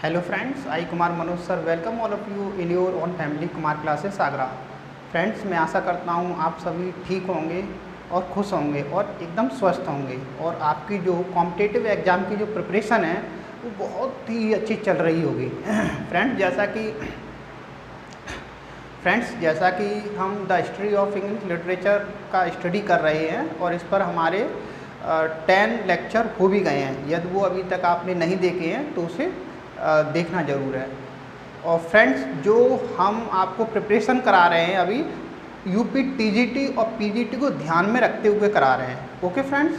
Hello friends, I Kumar Manoj sir welcome all of you in your own family Kumar classes Agra. Friends मैं आशा करता हूँ आप सभी ठीक होंगे और खुश होंगे और एकदम स्वस्थ होंगे और आपकी जो कॉम्पिटिटिव एग्ज़ाम की जो प्रिपरेशन है वो बहुत ही अच्छी चल रही होगी। फ्रेंड्स जैसा कि हम the history of English literature का स्टडी कर रहे हैं और इस पर हमारे 10 लेक्चर हो भी गए हैं। यदि वो अभी तक आपने नहीं देखे हैं तो उसे देखना ज़रूर है। और फ्रेंड्स जो हम आपको प्रिपरेशन करा रहे हैं अभी यूपी टीजीटी और पीजीटी को ध्यान में रखते हुए करा रहे हैं। ओके फ्रेंड्स,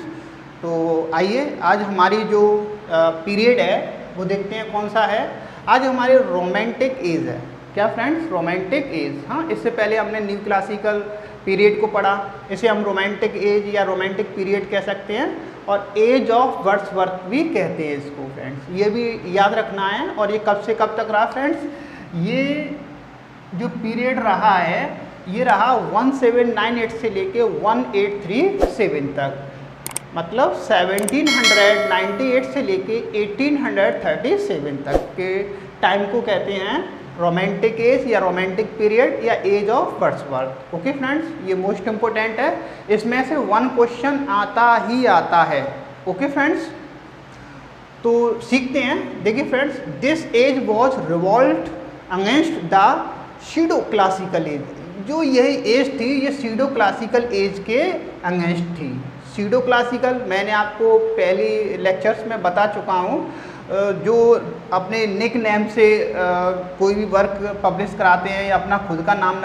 तो आइए आज हमारी जो पीरियड है वो देखते हैं कौन सा है। आज हमारी रोमांटिक एज है। क्या फ्रेंड्स? Romantic as. हाँ, इससे पहले हमने न्यू क्लासिकल पीरियड को पढ़ा, इसे हम रोमांटिक एज या रोमांटिक पीरियड कह सकते हैं और एज ऑफ वर्ड्सवर्थ भी कहते हैं इसको। फ्रेंड्स ये भी याद रखना है। और ये कब से कब तक रहा फ्रेंड्स? ये जो पीरियड रहा है ये रहा 1798 से लेके 1837 तक, मतलब 1798 से लेके 1837 तक के टाइम को कहते हैं रोमांटिक एज या रोमांटिक पीरियड या age of Wordsworth. Okay friends, ये मोस्ट इम्पोर्टेंट है, इसमें से 1 क्वेश्चन आता ही आता है। ओके फ्रेंड्स, तो सीखते हैं। देखिए friends, this age was revolt against the pseudo classical age. जो यही एज थी ये सीडो क्लासिकल एज के अगेंस्ट थी। सीडो क्लासिकल मैंने आपको पहली लेक्चर्स में बता चुका हूँ, जो अपने निक नेम से कोई भी वर्क पब्लिश कराते हैं या अपना खुद का नाम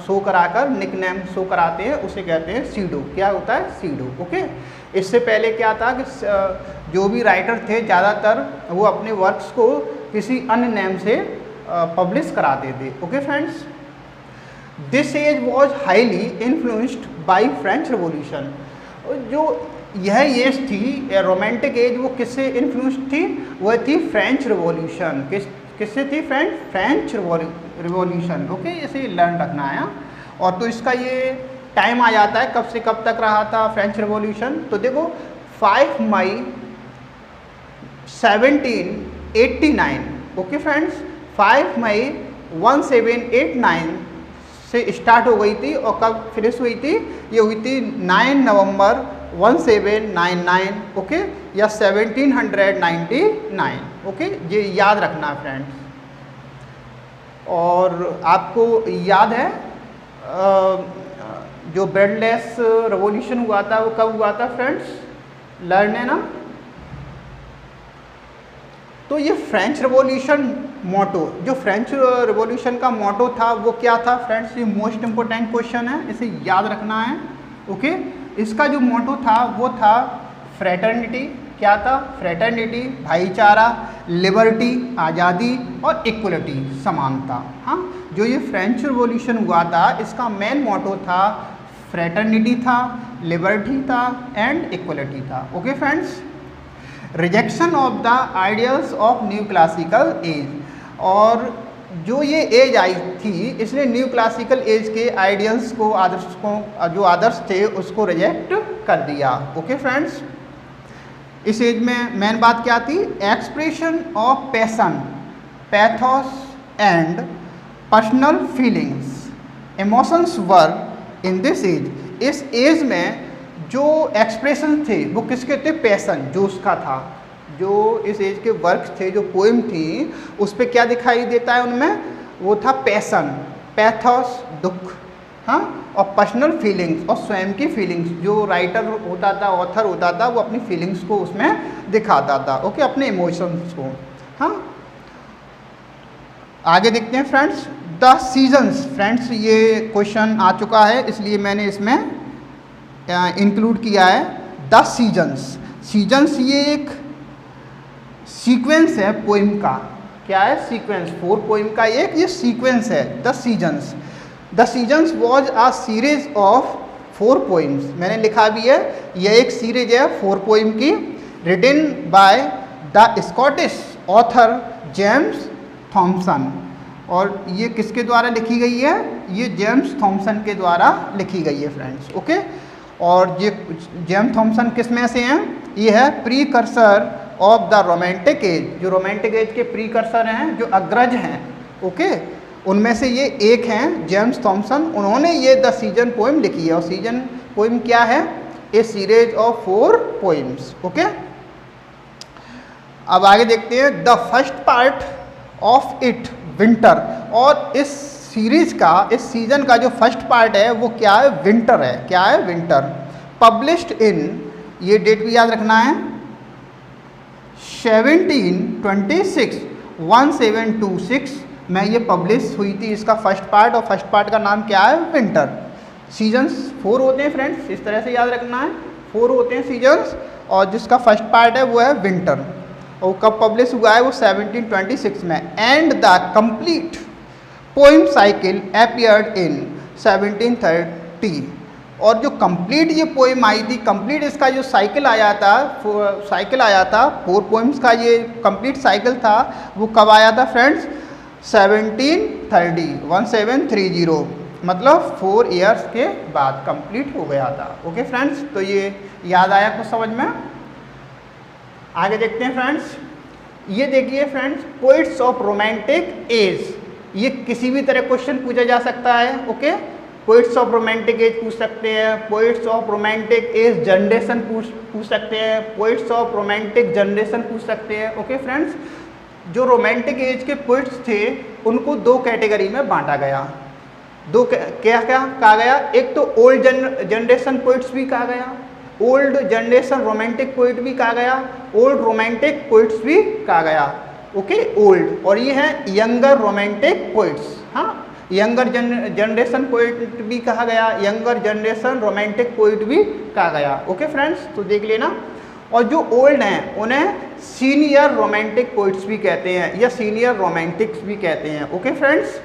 शो कराकर निक नेम शो कराते हैं उसे कहते हैं सीडो। क्या होता है? सीडो। ओके, इससे पहले क्या था कि जो भी राइटर थे ज़्यादातर वो अपने वर्क्स को किसी अन्य नेम से पब्लिश कराते थे। Okay friends, this age was highly influenced by French revolution. जो यह एज थी रोमांटिक एज वो किससे इन्फ्लुएंस थी? वह थी फ्रेंच रिवॉल्यूशन। किससे थी? French revolution. ओके, इसे लर्न रखना है। और तो इसका ये टाइम आ जाता है कब से कब तक रहा था फ्रेंच रिवॉल्यूशन। तो देखो 5 मई 1789। ओके फ्रेंड्स, 5 मई 1789 से स्टार्ट हो गई थी और कब फिनिश हुई थी? ये हुई थी 9 नवंबर 1799। ओके, या 1799। ओके, ये याद रखना फ्रेंड्स। और आपको याद है जो ब्रेडलेस रिवॉल्यूशन हुआ था वो कब हुआ था फ्रेंड्स? लर्न है ना। तो ये फ्रेंच रिवॉल्यूशन मोटो, जो फ्रेंच रिवॉल्यूशन का मोटो था वो क्या था फ्रेंड्स? ये मोस्ट इम्पोर्टेंट क्वेश्चन है, इसे याद रखना है। ओके, इसका जो मोटो था वो था फ्रेटर्निटी। क्या था? फ्रेटर्निटी, भाईचारा, लिबर्टी, आज़ादी और इक्वलिटी, समानता। हाँ, जो ये फ्रेंच रिवॉल्यूशन हुआ था इसका मेन मोटो था फ्रेटर्निटी था, लिबर्टी था एंड इक्वलिटी था। Okay friends, rejection of the ideals of new classical as. और जो ये एज आई थी इसने न्यू क्लासिकल एज के आइडियल्स को, आदर्श को, जो आदर्श थे उसको रिजेक्ट कर दिया। ओके फ्रेंड्स, इस एज में मेन बात क्या थी? Expression of passion, pathos and personal feelings, emotions were in this age. इस एज में जो एक्सप्रेशन थे वो किसके थे? पैशन, जो उसका था। जो इस एज के वर्क थे, जो पोएम थी, उस पर क्या दिखाई देता है उनमें? वो था पैशन, पैथोस, दुख, हाँ, और पर्सनल फीलिंग्स, और स्वयं की फीलिंग्स। जो राइटर होता था, ऑथर होता था, वो अपनी फीलिंग्स को उसमें दिखाता था। ओके, अपने इमोशंस को। हाँ, आगे देखते हैं फ्रेंड्स, द सीजन्स। फ्रेंड्स ये क्वेश्चन आ चुका है इसलिए मैंने इसमें इंक्लूड किया है द सीजन्स। सीजन्स ये एक सीक्वेंस है पोइम का। क्या है? सीक्वेंस। 4 पोइम का एक ये सीक्वेंस है the seasons. The seasons was a series of 4 poems. मैंने लिखा भी है, यह एक सीरीज है 4 पोइम की, written by the Scottish author James Thomson. और ये किसके द्वारा लिखी गई है? ये जेम्स थॉमसन के द्वारा लिखी गई है फ्रेंड्स। ओके, और ये जेम्स थॉमसन किस में से हैं? ये है precursor of the romantic as, जो रोमांटिक एज के प्रीकर्सर हैं, जो अग्रज हैं, ओके, उनमें से ये एक हैं जेम्स थॉमसन। उन्होंने ये द सीजन पोएम लिखी है, और सीजन पोएम क्या है? ए सीरीज ऑफ 4 पोएम्स, ओके। अब आगे देखते हैं the first part of it winter, और इस सीरीज का, इस सीजन का जो फर्स्ट पार्ट है वो क्या है? विंटर है। क्या है? विंटर। पब्लिश्ड इन, ये डेट भी याद रखना है, 1726 में ये पब्लिश हुई थी इसका फर्स्ट पार्ट, और फर्स्ट पार्ट का नाम क्या है? विंटर। सीजन्स 4 होते हैं फ्रेंड्स, इस तरह से याद रखना है, 4 होते हैं सीजन्स, और जिसका फर्स्ट पार्ट है वो है विंटर। और कब पब्लिश हुआ है? वो 1726 में। And the complete poem cycle appeared in 1730, और जो कंप्लीट ये पोइम आई थी, कंप्लीट इसका जो साइकिल आया था, 4 पोइम्स का ये कंप्लीट साइकिल था, वो कब आया था फ्रेंड्स? 1730, मतलब 4 इयर्स के बाद कंप्लीट हो गया था। ओके फ्रेंड्स, तो ये याद आया कुछ समझ में? आगे देखते हैं फ्रेंड्स। ये देखिए friends, poets of romantic as, ये किसी भी तरह क्वेश्चन पूछा जा सकता है। Okay, poets of romantic as पूछ सकते हैं, poets of romantic age generation पूछ सकते हैं, पोइट्स ऑफ रोमांटिक जनरेशन पूछ सकते हैं। ओके फ्रेंड्स, जो रोमांटिक एज के पोइट्स थे उनको 2 कैटेगरी में बांटा गया। क्या कहा गया? एक तो ओल्ड जनरेशन पोइट्स भी कहा गया, ओल्ड जनरेशन रोमांटिक पोइट भी कहा गया, ओल्ड रोमांटिक पोइट्स भी कहा गया। ओके, ओल्ड, और ये है यंगर रोमांटिक पोइट्स। हाँ, यंगर जनरेशन पोइट भी कहा गया, यंगर जनरेशन रोमांटिक पोइट भी कहा गया। ओके फ्रेंड्स, तो देख लेना। और जो ओल्ड हैं उन्हें सीनियर रोमांटिक पोइट्स भी कहते हैं, या सीनियर रोमांटिक्स भी कहते हैं। ओके फ्रेंड्स,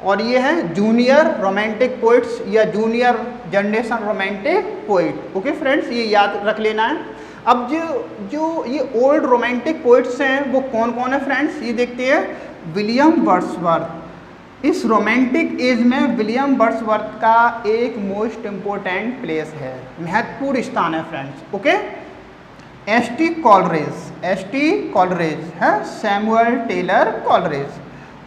और ये हैं जूनियर रोमांटिक पोइट्स या junior generation romantic poet. Okay friends, ये याद रख लेना है। अब जो ये ओल्ड रोमांटिक पोइट्स हैं वो कौन कौन है फ्रेंड्स? ये देखते हैं। विलियम वर्ड्सवर्थ, इस रोमांटिक एज में विलियम वर्ड्सवर्थ का एक मोस्ट इम्पोर्टेंट प्लेस है, महत्वपूर्ण स्थान है फ्रेंड्स। Okay, ST. कॉलरेज है, सैमुअल टेलर कॉलरेज,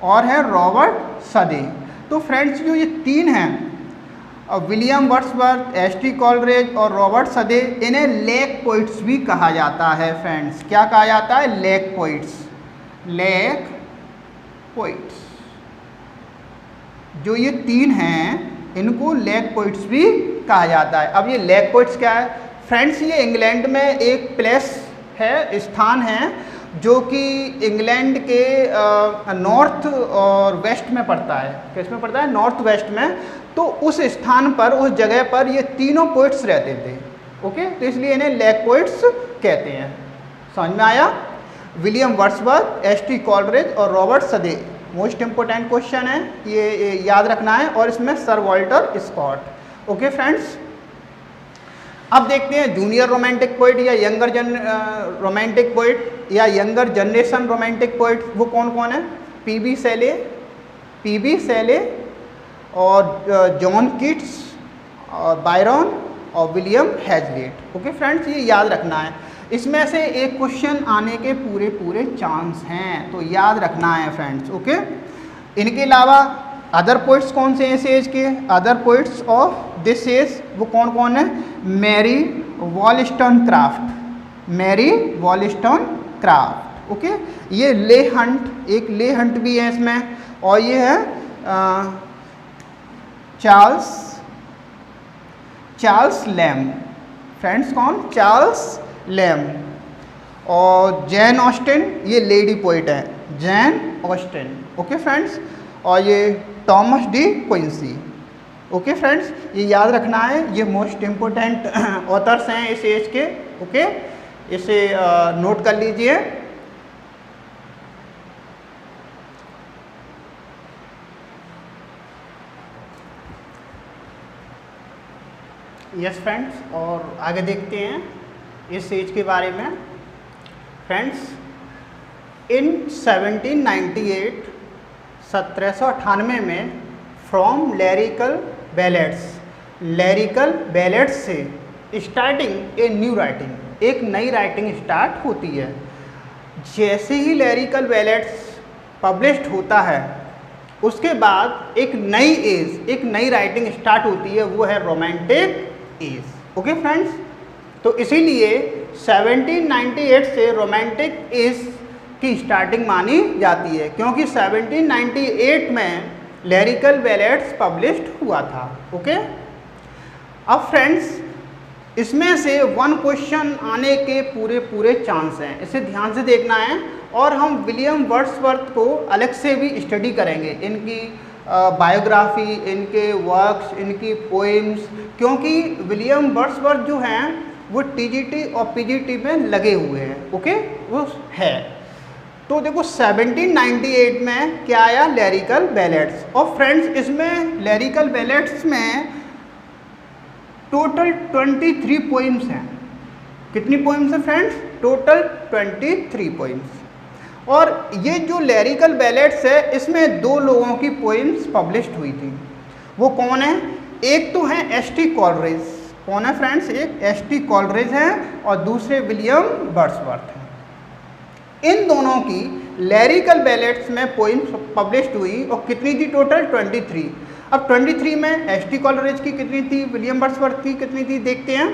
और है रॉबर्ट सदे। तो फ्रेंड्स जो ये 3 हैं, विलियम वर्ड्सवर्थ, एस.टी. कॉलरेज और रॉबर्ट सदे, इन्हें लेक पोइट्स भी कहा जाता है फ्रेंड्स। क्या कहा जाता है? Lake poets. लेक पोइट्स, जो ये 3 हैं इनको लेक पोइट्स भी कहा जाता है। अब ये लेक पोइट्स क्या है फ्रेंड्स? ये इंग्लैंड में एक प्लेस है, स्थान है, जो कि इंग्लैंड के नॉर्थ और वेस्ट में पड़ता है। किस में पड़ता है? नॉर्थ वेस्ट में। तो उस स्थान पर, उस जगह पर ये तीनों पोइट्स रहते थे। ओके, तो इसलिए इन्हें लेक पोइट्स कहते हैं। समझ में आया? William Wordsworth, S T. कॉलरेज और Robert Southey, most important question है, ये याद रखना है। और इसमें sir Walter Scott. Okay friends, अब देखते हैं जूनियर रोमांटिक पोइट या यंगर रोमांटिक पोइट या यंगर जनरेशन रोमांटिक पोइट वो कौन कौन है? पी.बी. सेले और जॉन कीट्स और बायरन और विलियम हैज़लिट। ओके फ्रेंड्स, ये याद रखना है। इसमें से एक क्वेश्चन आने के पूरे चांस हैं, तो याद रखना है फ्रेंड्स। ओके, इनके अलावा अदर पोइट्स कौन से हैं इस एज के? Other poets of this age वो कौन कौन है? मैरी वॉलस्टोनक्राफ्ट। ओके, ये ले हंट, एक ले हंट भी है इसमें, और ये है चार्ल्स लैम। फ्रेंड्स कौन? Charles Lamb. और जैन ऑस्टिन, ये लेडी पोइट है, जैन ऑस्टिन। ओके फ्रेंड्स, और ये Thomas De Quincey. Okay friends, ये याद रखना है, ये मोस्ट इम्पोर्टेंट ऑथर्स हैं इस एज के। ओके, इसे नोट कर लीजिए। यस फ्रेंड्स, और आगे देखते हैं इस एज के बारे में। फ्रेंड्स, इन 1798 में फ्रॉम लिरिकल बैलेट्स से स्टार्टिंग ए न्यू राइटिंग, एक नई राइटिंग स्टार्ट होती है। जैसे ही लिरिकल बैलेट्स पब्लिश्ड होता है उसके बाद एक नई एज, एक नई राइटिंग स्टार्ट होती है, वो है रोमांटिक एज। ओके फ्रेंड्स, तो इसीलिए 1798 से रोमांटिक एज की स्टार्टिंग मानी जाती है, क्योंकि 1798 में लिरिकल बैलेट्स पब्लिश्ड हुआ था। ओके, अब फ्रेंड्स इसमें से वन क्वेश्चन आने के पूरे चांस हैं, इसे ध्यान से देखना है। और हम विलियम वर्ड्सवर्थ को अलग से भी स्टडी करेंगे, इनकी बायोग्राफी, इनके वर्क्स, इनकी पोएम्स, क्योंकि विलियम वर्ड्सवर्थ जो हैं वो टीजीटी और पीजीटी में लगे हुए हैं। ओके, वो है। तो देखो 1798 में क्या आया, लिरिकल बैलेट्स। और फ्रेंड्स इसमें लिरिकल बैलेट्स में टोटल 23 पोइम्स हैं। कितनी पोइम्स हैं फ्रेंड्स? Total 23 poems. और ये जो लिरिकल बैलेट्स है इसमें दो लोगों की पोइम्स पब्लिश्ड हुई थी। वो कौन है? एक तो है एस.टी. कॉलरेज। कौन है फ्रेंड्स? एक एस.टी. कॉलरेज हैं और दूसरे विलियम वर्ड्सवर्थ हैं। इन दोनों की लिरिकल बैलेट्स में पोइम्स पब्लिश्ड हुई और कितनी थी? टोटल 23। अब 23 में एस.टी. कॉलरेज की कितनी थी, विलियम वर्ड्सवर्थ की कितनी थी, देखते हैं।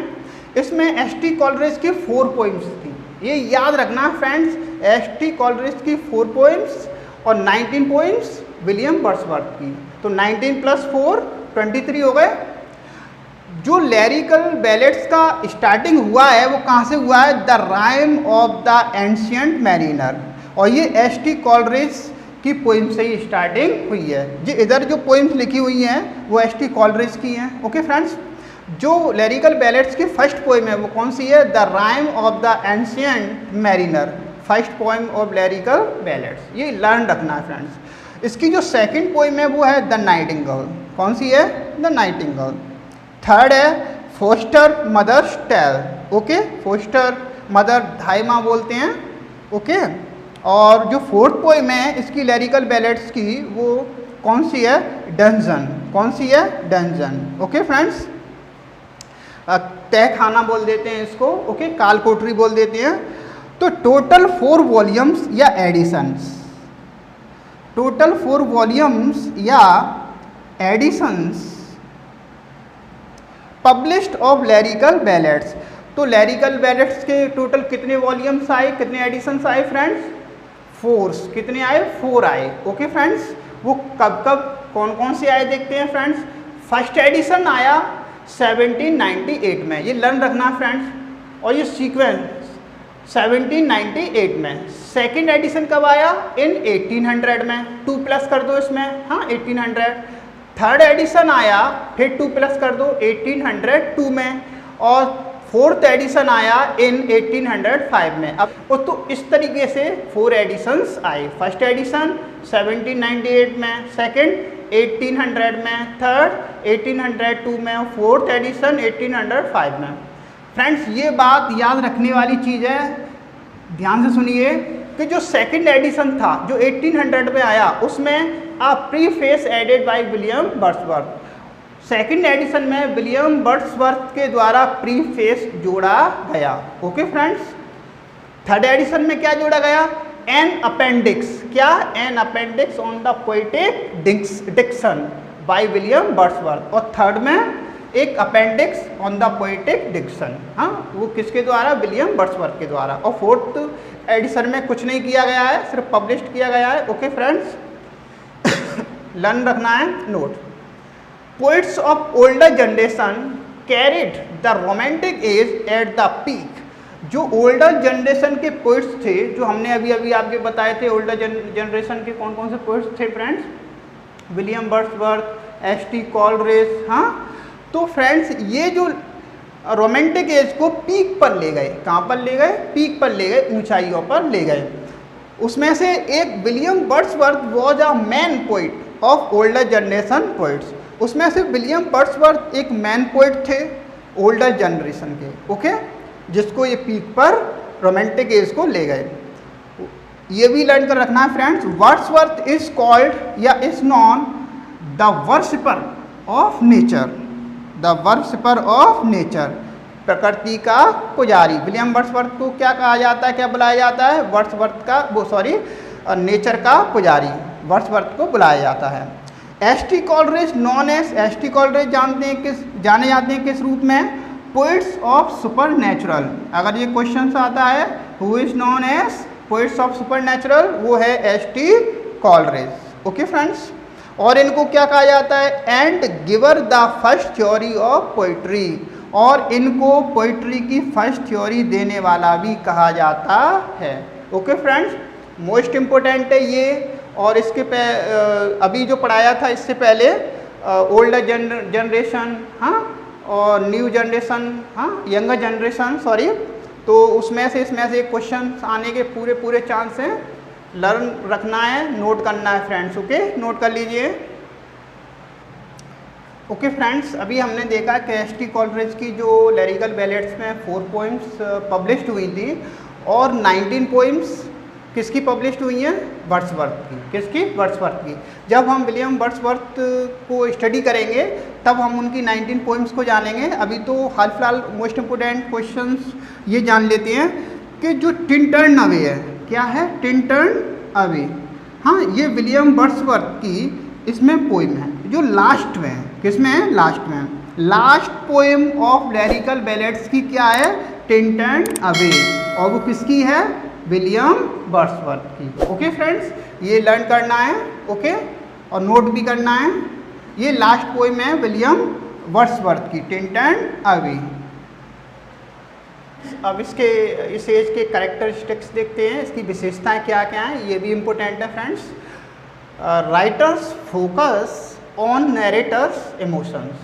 इसमें एस.टी. कॉलरेज की 4 पोइम्स थी। ये याद रखना फ्रेंड्स, एस.टी. कॉलरेज की 4 पोइम्स और 19 पोइम्स विलियम वर्ड्सवर्थ की। तो 19 + 4 23 हो गए। जो लिरिकल बैलेट्स का स्टार्टिंग हुआ है वो कहाँ से हुआ है? The rhyme of the ancient mariner. और ये एस.टी. कॉलरेज की पोइम से ही स्टार्टिंग हुई है। जी इधर जो पोइम्स लिखी हुई हैं वो एस.टी. कॉलरेज की हैं। ओके फ्रेंड्स, जो लिरिकल बैलेट्स की फर्स्ट पोइम है वो कौन सी है? The rhyme of the ancient mariner, first poem of lyrical ballets. ये लर्न रखना है फ्रेंड्स। इसकी जो सेकंड पोइम है वो है द नाइटिंगेल। कौन सी है? The nightingale. थर्ड है foster mother's tale. Okay, foster mother धाई माँ बोलते हैं। ओके, और जो फोर्थ पोइम है इसकी लिरिकल बैलेट्स की वो कौन सी है? डंजन। कौन सी है? डंजन। ओके फ्रेंड्स, तह खाना बोल देते हैं इसको। ओके, काल कोठरी बोल देते हैं। तो टोटल 4 वॉल्यूम्स या एडिशंस, टोटल 4 वॉल्यूम्स या editions published of lyrical ballads. तो लिरिकल बैलेट्स के टोटल कितने वॉल्यूम्स आए, कितने एडिशंस आए फ्रेंड्स? 4। कितने आए? 4 आए। ओके फ्रेंड्स, वो कब कौन कौन से आए देखते हैं फ्रेंड्स। फर्स्ट एडिशन आया 1798 में, ये लर्न रखना फ्रेंड्स। और ये सीक्वेंस 1798 में। सेकंड एडिशन कब आया? इन 1800 में। 2 प्लस कर दो इसमें, हाँ 1800। थर्ड एडिशन आया, फिर 2 प्लस कर दो 1802 में। और फोर्थ एडिशन आया इन 1805 में। अब तो इस तरीके से 4 एडिशंस आए। फर्स्ट एडिशन 1798 में, सेकंड 1800 में, थर्ड 1802 में और फोर्थ एडिशन 1805 में। फ्रेंड्स ये बात याद रखने वाली चीज़ है, ध्यान से सुनिए कि जो सेकंड एडिशन था जो 1800 में आया उसमें a preface added by William Wordsworth. Second edition में विलियम वर्ड्सवर्थ के द्वारा प्रीफेस जोड़ा गया। ओके फ्रेंड्स, थर्ड एडिशन में क्या जोड़ा गया? An appendix. क्या? An appendix on the poetic diction by William Wordsworth. और थर्ड में एक appendix on the poetic diction, हाँ वो किसके द्वारा? विलियम वर्ड्सवर्थ के द्वारा। और फोर्थ एडिशन में कुछ नहीं किया गया है, सिर्फ पब्लिश किया गया है। ओके फ्रेंड्स, लर्न रखना है note. Poets of older generation carried the romantic as at the peak. जो ओल्डर जनरेशन के पोइट्स थे, जो हमने अभी आपके बताए थे, ओल्डर जनरेशन के कौन कौन से पोइट्स थे friends? William Wordsworth, S T. Coleridge. हाँ, तो फ्रेंड्स ये जो रोमांटिक एज को पीक पर ले गए, कहाँ पर ले गए? पीक पर ले गए, ऊंचाइयों पर ले गए। उसमें से एक William Wordsworth was a man poet of older generation poets. उसमें से विलियम वर्ड्सवर्थ एक मैन पोइट थे ओल्डर जनरेशन के। ओके, जिसको ये पीक पर रोमांटिक एज को ले गए। ये भी लर्न कर रखना है फ्रेंड्स। वर्ड्सवर्थ इज कॉल्ड या is known the worshipper of nature, the worshipper of nature. प्रकृति का पुजारी। विलियम वर्ड्सवर्थ को क्या कहा जाता है, क्या बुलाया जाता है? वर्ड्सवर्थ का नेचर का पुजारी वर्ड्सवर्थ को बुलाया जाता है। S T. Coleridge known as, S T. Coleridge जाने जाते हैं किस रूप में? Poets of supernatural. अगर ये क्वेश्चन आता है who is known as poets of supernatural, वो है एस.टी. कॉलरेज। ओके फ्रेंड्स, और इनको क्या कहा जाता है? And giver the first theory of poetry, और इनको पोइट्री की फर्स्ट थ्योरी देने वाला भी कहा जाता है। ओके फ्रेंड्स, मोस्ट इम्पोर्टेंट है ये। और इसके अभी जो पढ़ाया था इससे पहले ओल्डर जनरेशन, हाँ, और न्यू जनरेशन, हाँ, यंगर जनरेशन, सॉरी, तो इसमें से क्वेश्चन आने के पूरे चांस हैं। लर्न रखना है, नोट करना है फ्रेंड्स। ओके, नोट कर लीजिए। ओके फ्रेंड्स, अभी हमने देखा कि एस.टी. कॉलरेज की जो लिरिकल बैलेट्स में 4 पोइम्स पब्लिश्ड हुई थी और 19 पोइम्स किसकी पब्लिश्ड हुई हैं? वर्ड्सवर्थ की। किसकी? वर्ड्सवर्थ की। जब हम विलियम वर्ड्सवर्थ को स्टडी करेंगे तब हम उनकी 19 पोइम्स को जानेंगे। अभी तो हाल फिलहाल मोस्ट इम्पोर्टेंट क्वेश्चंस ये जान लेते हैं कि जो टिंटर्न अवे है, क्या है? टिंटर्न अवे, हाँ, ये विलियम वर्ड्सवर्थ की इसमें पोइम है जो लास्ट में है। किसमें है? लास्ट में। Last poem of lyrical ballets की क्या है? टिंटर्न अवे, और वो किसकी है? विलियम वर्ड्सवर्थ की। ओके फ्रेंड्स, ये लर्न करना है। ओके, और नोट भी करना है। ये लास्ट पोइम है विलियम वर्ड्सवर्थ की, टिंटर्न अवे। अब इस एज के कैरेक्टरिस्टिक्स देखते हैं, इसकी विशेषताएं क्या क्या हैं, ये भी इम्पोर्टेंट है friends. Writers focus on narrator's emotions.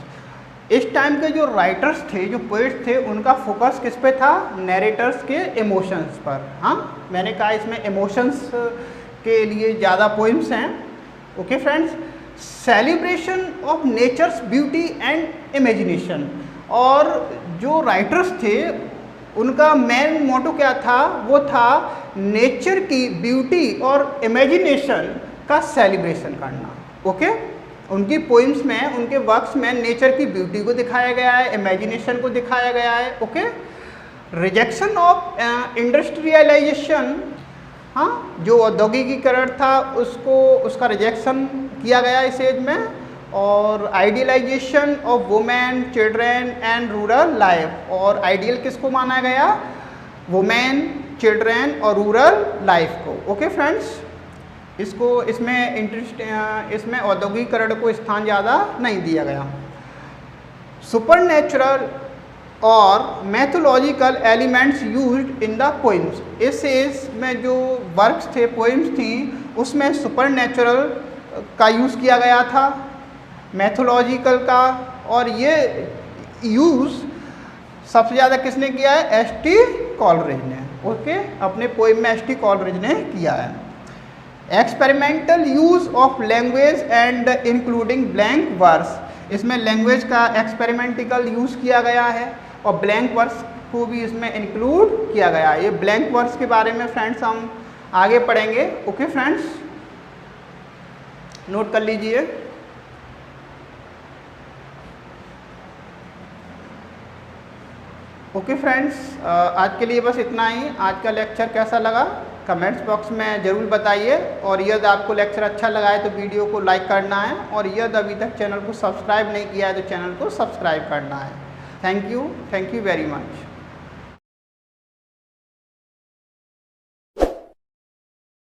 इस टाइम के जो राइटर्स थे, जो पोइट्स थे, उनका फोकस किस पे था? नरेटर्स के इमोशंस पर। हाँ, मैंने कहा इसमें इमोशंस के लिए ज़्यादा पोइम्स हैं। Okay friends, celebration of nature's beauty and imagination. और जो राइटर्स थे उनका मेन मोटो क्या था? वो था नेचर की ब्यूटी और इमेजिनेशन का सेलिब्रेशन करना। ओके, उनकी पोइम्स में, उनके वर्क्स में नेचर की ब्यूटी को दिखाया गया है, इमेजिनेशन को दिखाया गया है। ओके, रिजेक्शन ऑफ इंडस्ट्रियलाइजेशन, हाँ, जो औद्योगिकीकरण था उसका रिजेक्शन किया गया इस एज में। और idealisation of women, children and rural life. और आइडियल किसको माना गया? वुमेन, चिल्ड्रेन और रूरल लाइफ को। ओके फ्रेंड्स, इसमें औद्योगिकरण को स्थान ज़्यादा नहीं दिया गया। सुपरनेचुरल और mythological elements used in the poems. इस एज में जो वर्क्स थे, पोइम्स थी, उसमें सुपरनेचुरल का यूज़ किया गया था, मैथोलॉजिकल का, और ये यूज़ सबसे ज़्यादा किसने किया है? एस.टी. कॉलरेज ने। ओके, अपने पोइम में एस.टी. कॉलरेज ने किया है। Experimental use of language and including blank verse. इसमें लैंग्वेज का एक्सपेरिमेंटिकल यूज़ किया गया है और ब्लैंक वर्स को भी इसमें इंक्लूड किया गया है। ये ब्लैंक वर्स के बारे में फ्रेंड्स हम आगे पढ़ेंगे। ओके फ्रेंड्स, नोट कर लीजिए। ओके फ्रेंड्स, आज के लिए बस इतना ही। आज का लेक्चर कैसा लगा कमेंट्स बॉक्स में ज़रूर बताइए, और यदि आपको लेक्चर अच्छा लगा है तो वीडियो को लाइक करना है, और यदि अभी तक चैनल को सब्सक्राइब नहीं किया है तो चैनल को सब्सक्राइब करना है। Thank you very much.